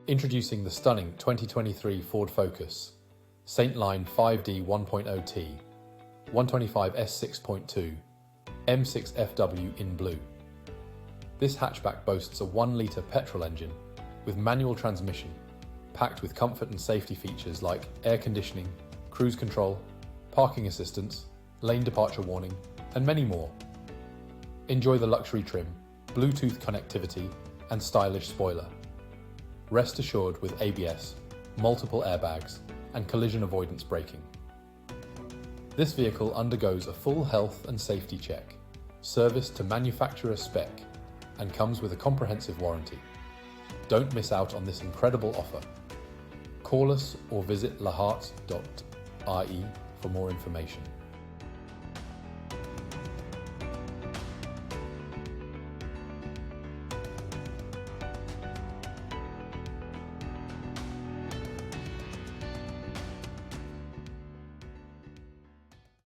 Introducing the stunning 2023 Ford Focus, Saint Line 5D 1.0T, 125 S6.2 M6 FW in blue. This hatchback boasts a 1-litre petrol engine with manual transmission, packed with comfort and safety features like air conditioning, cruise control, parking assistance, lane departure warning, and many more. Enjoy the luxury trim, Bluetooth connectivity, and stylish spoiler. Rest assured with ABS, multiple airbags, and collision avoidance braking. This vehicle undergoes a full health and safety check, serviced to manufacturer spec, and comes with a comprehensive warranty. Don't miss out on this incredible offer. Call us or visit laharts.ie for more information.